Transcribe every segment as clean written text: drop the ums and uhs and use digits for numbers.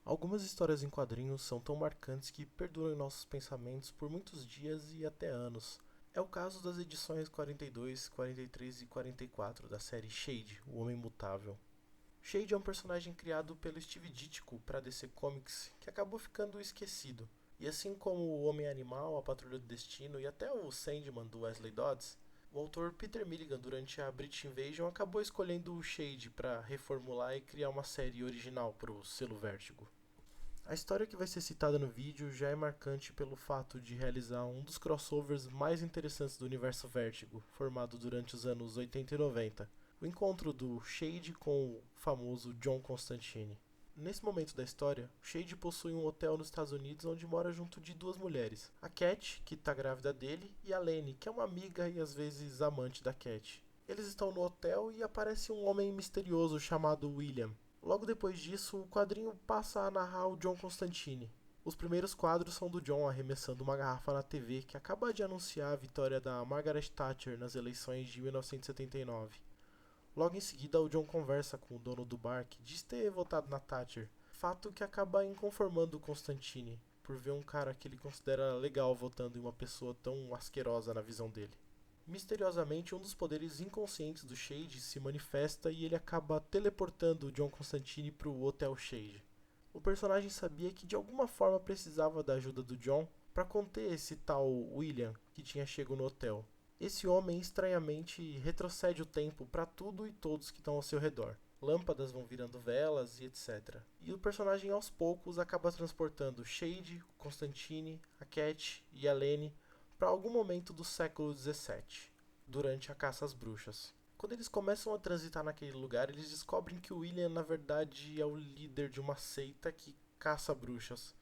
Algumas histórias em quadrinhos são tão marcantes que perduram em nossos pensamentos por muitos dias e até anos. É o caso das edições 42, 43 e 44 da série Shade, o Homem Mutável. Shade é um personagem criado pelo Steve Ditko para DC Comics que acabou ficando esquecido. E assim como o Homem-Animal, a Patrulha do Destino e até o Sandman do Wesley Dodds, o autor Peter Milligan, durante a British Invasion, acabou escolhendo o Shade para reformular e criar uma série original para o selo Vértigo. A história que vai ser citada no vídeo já é marcante pelo fato de realizar um dos crossovers mais interessantes do universo Vértigo, formado durante os anos 80 e 90, o encontro do Shade com o famoso John Constantine. Nesse momento da história, o Shade possui um hotel nos Estados Unidos onde mora junto de duas mulheres, a Cat, que está grávida dele, e a Lenny, que é uma amiga e às vezes amante da Cat. Eles estão no hotel e aparece um homem misterioso chamado William. Logo depois disso, o quadrinho passa a narrar o John Constantine. Os primeiros quadros são do John arremessando uma garrafa na TV que acaba de anunciar a vitória da Margaret Thatcher nas eleições de 1979. Logo em seguida, o John conversa com o dono do bar que diz ter votado na Thatcher, fato que acaba inconformando o Constantine, por ver um cara que ele considera legal votando em uma pessoa tão asquerosa na visão dele. Misteriosamente, um dos poderes inconscientes do Shade se manifesta e ele acaba teleportando o John Constantine para o Hotel Shade. O personagem sabia que de alguma forma precisava da ajuda do John para conter esse tal William que tinha chego no hotel. Esse homem estranhamente retrocede o tempo para tudo e todos que estão ao seu redor. Lâmpadas vão virando velas e etc. E o personagem aos poucos acaba transportando Shade, Constantine, a Cat e a Lenny para algum momento do século XVII, durante a caça às bruxas. Quando eles começam a transitar naquele lugar, eles descobrem que o William, na verdade, é o líder de uma seita que caça bruxas,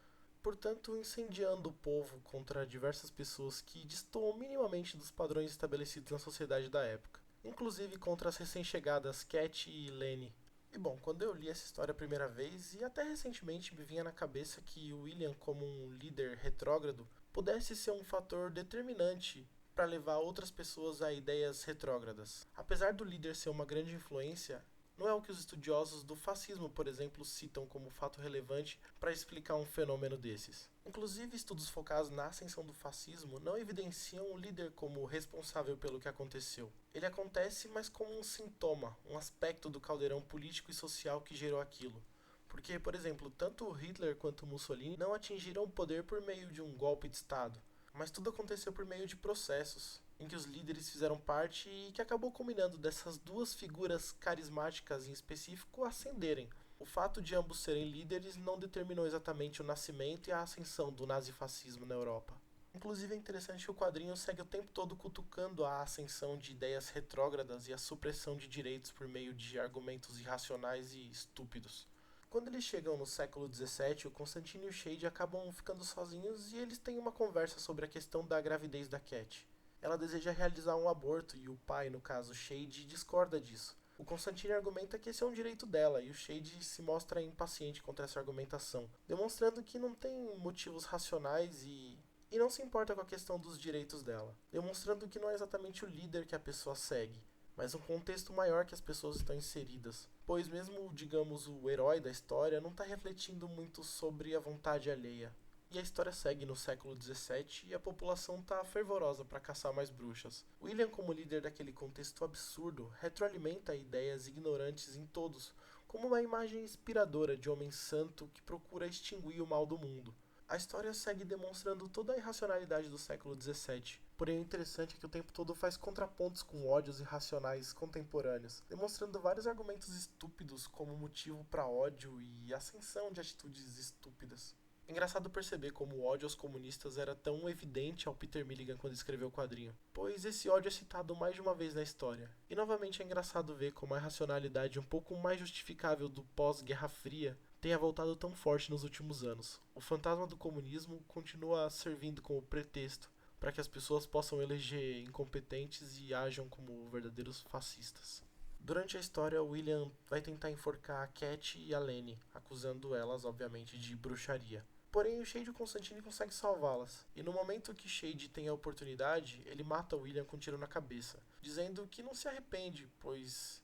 portanto incendiando o povo contra diversas pessoas que destoam minimamente dos padrões estabelecidos na sociedade da época, inclusive contra as recém-chegadas Cat e Lenny. E bom, quando eu li essa história a primeira vez, e até recentemente me vinha na cabeça que o William, como um líder retrógrado, pudesse ser um fator determinante para levar outras pessoas a ideias retrógradas. Apesar do líder ser uma grande influência, não é o que os estudiosos do fascismo, por exemplo, citam como fato relevante para explicar um fenômeno desses. Inclusive, estudos focados na ascensão do fascismo não evidenciam o líder como responsável pelo que aconteceu. Ele acontece, mas como um sintoma, um aspecto do caldeirão político e social que gerou aquilo. Porque, por exemplo, tanto Hitler quanto Mussolini não atingiram o poder por meio de um golpe de Estado, mas tudo aconteceu por meio de processos, em que os líderes fizeram parte e que acabou culminando dessas duas figuras carismáticas em específico ascenderem. O fato de ambos serem líderes não determinou exatamente o nascimento e a ascensão do nazifascismo na Europa. Inclusive é interessante que o quadrinho segue o tempo todo cutucando a ascensão de ideias retrógradas e a supressão de direitos por meio de argumentos irracionais e estúpidos. Quando eles chegam no século XVII, o Constantine e o Shade acabam ficando sozinhos e eles têm uma conversa sobre a questão da gravidez da Cat. Ela deseja realizar um aborto e o pai, no caso Shade, discorda disso. O Constantine argumenta que esse é um direito dela e o Shade se mostra impaciente contra essa argumentação, demonstrando que não tem motivos racionais e não se importa com a questão dos direitos dela, demonstrando que não é exatamente o líder que a pessoa segue, mas um contexto maior que as pessoas estão inseridas. Pois mesmo, digamos, o herói da história não está refletindo muito sobre a vontade alheia. E a história segue no século XVII e a população está fervorosa para caçar mais bruxas. William, como líder daquele contexto absurdo, retroalimenta ideias ignorantes em todos, como uma imagem inspiradora de homem santo que procura extinguir o mal do mundo. A história segue demonstrando toda a irracionalidade do século XVII. Porém, o interessante é que o tempo todo faz contrapontos com ódios irracionais contemporâneos, demonstrando vários argumentos estúpidos como motivo para ódio e ascensão de atitudes estúpidas. É engraçado perceber como o ódio aos comunistas era tão evidente ao Peter Milligan quando escreveu o quadrinho, pois esse ódio é citado mais de uma vez na história. E novamente é engraçado ver como a racionalidade um pouco mais justificável do pós-Guerra Fria tenha voltado tão forte nos últimos anos. O fantasma do comunismo continua servindo como pretexto para que as pessoas possam eleger incompetentes e ajam como verdadeiros fascistas. Durante a história, William vai tentar enforcar a Cat e a Lenny, acusando elas, obviamente, de bruxaria. Porém, o Shade e o Constantine consegue salvá-las. E no momento que Shade tem a oportunidade, ele mata William com um tiro na cabeça, dizendo que não se arrepende, pois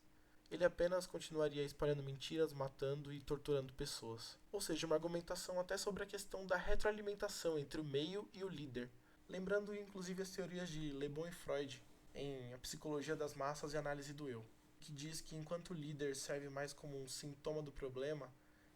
Ele apenas continuaria espalhando mentiras, matando e torturando pessoas. Ou seja, uma argumentação até sobre a questão da retroalimentação entre o meio e o líder. Lembrando inclusive as teorias de Le Bon e Freud em A Psicologia das Massas e Análise do Eu, que diz que enquanto o líder serve mais como um sintoma do problema,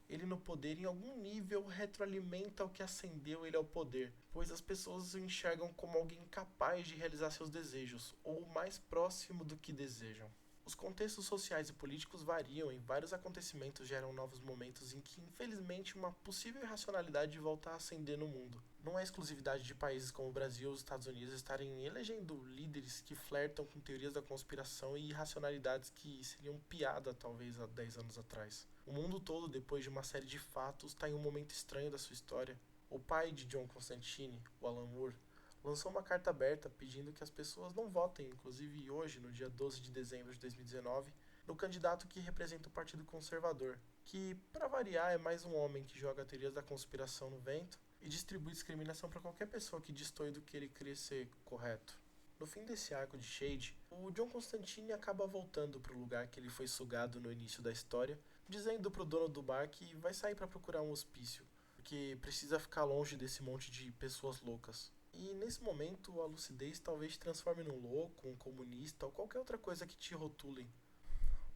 ele no poder em algum nível retroalimenta o que acendeu ele ao poder, pois as pessoas o enxergam como alguém capaz de realizar seus desejos, ou mais próximo do que desejam. Os contextos sociais e políticos variam e vários acontecimentos geram novos momentos em que, infelizmente, uma possível irracionalidade volta a ascender no mundo. Não é exclusividade de países como o Brasil ou os Estados Unidos estarem elegendo líderes que flertam com teorias da conspiração e irracionalidades que seriam piada talvez há 10 anos atrás. O mundo todo, depois de uma série de fatos, está em um momento estranho da sua história. O pai de John Constantine, o Alan Moore, lançou uma carta aberta pedindo que as pessoas não votem, inclusive hoje, no dia 12 de dezembro de 2019, no candidato que representa o Partido Conservador, que, para variar, é mais um homem que joga teorias da conspiração no vento e distribui discriminação para qualquer pessoa que destoie do que ele crê ser correto. No fim desse arco de Shade, o John Constantine acaba voltando para o lugar que ele foi sugado no início da história, dizendo pro dono do bar que vai sair para procurar um hospício, porque precisa ficar longe desse monte de pessoas loucas. E nesse momento a lucidez talvez te transforme num louco, um comunista ou qualquer outra coisa que te rotulem.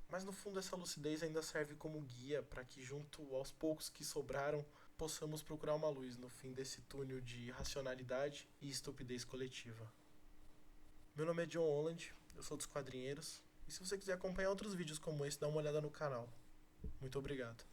Mas no fundo essa lucidez ainda serve como guia para que junto aos poucos que sobraram possamos procurar uma luz no fim desse túnel de racionalidade e estupidez coletiva. Meu nome é John Holland, eu sou dos Quadrinheiros, e se você quiser acompanhar outros vídeos como esse, dá uma olhada no canal. Muito obrigado.